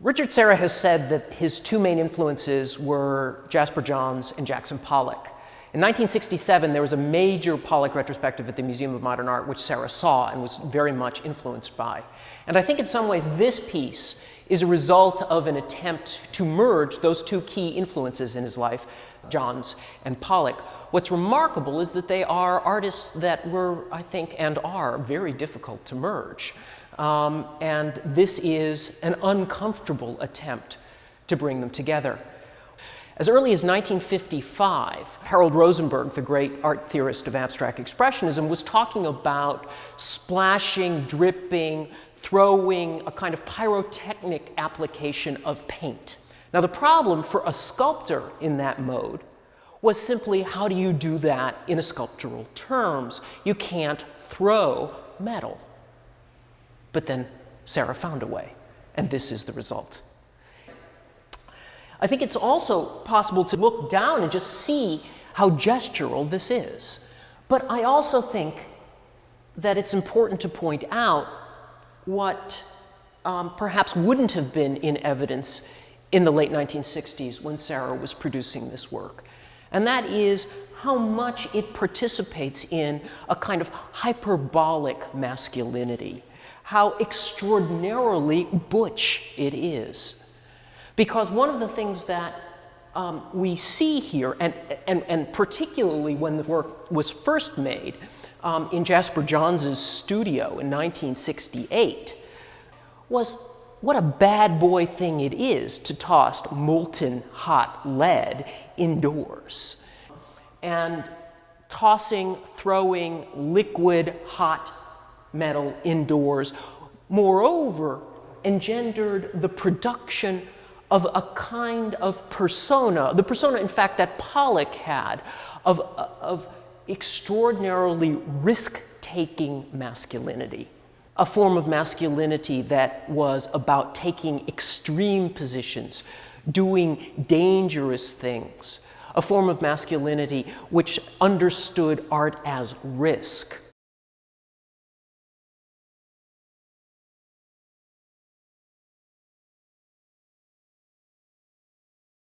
Richard Serra has said that his two main influences were Jasper Johns and Jackson Pollock. In 1967, there was a major Pollock retrospective at the Museum of Modern Art, which Serra saw and was very much influenced by. And I think in some ways this piece is a result of an attempt to merge those two key influences in his life, Johns and Pollock. What's remarkable is that they are artists that were, I think, and are very difficult to merge. And this is an uncomfortable attempt to bring them together. As early as 1955, Harold Rosenberg, the great art theorist of abstract expressionism, was talking about splashing, dripping, throwing, a kind of pyrotechnic application of paint. Now, the problem for a sculptor in that mode was simply, how do you do that in a sculptural terms? You can't throw metal. But then Serra found a way, and this is the result. I think it's also possible to look down and just see how gestural this is. But I also think that it's important to point out what perhaps wouldn't have been in evidence in the late 1960s when Serra was producing this work. And that is how much it participates in a kind of hyperbolic masculinity, how extraordinarily butch it is. Because one of the things that we see here, and particularly when the work was first made in Jasper Johns' studio in 1968, was what a bad boy thing it is to toss molten hot lead indoors. And tossing, throwing liquid hot metal indoors, moreover, engendered the production of a kind of persona, the persona, in fact, that Pollock had, of extraordinarily risk-taking masculinity. A form of masculinity that was about taking extreme positions, doing dangerous things. A form of masculinity which understood art as risk.